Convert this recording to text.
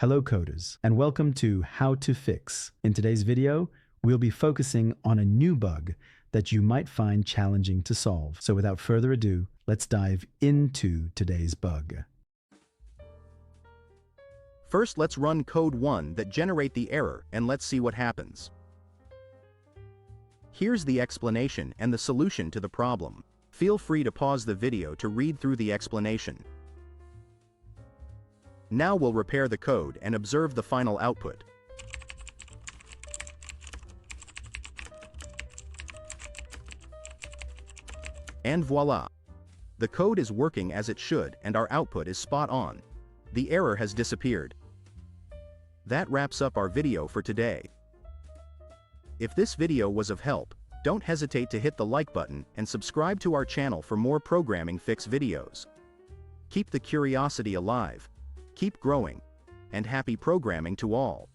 Hello coders, and welcome to How to Fix. In today's video, we'll be focusing on a new bug that you might find challenging to solve. So without further ado, let's dive into today's bug. First, let's run code 1 that generate the error and let's see what happens. Here's the explanation and the solution to the problem. Feel free to pause the video to read through the explanation. Now we'll repair the code and observe the final output. And voila! The code is working as it should and our output is spot on. The error has disappeared. That wraps up our video for today. If this video was of help, don't hesitate to hit the like button and subscribe to our channel for more programming fix videos. Keep the curiosity alive. Keep growing, and happy programming to all.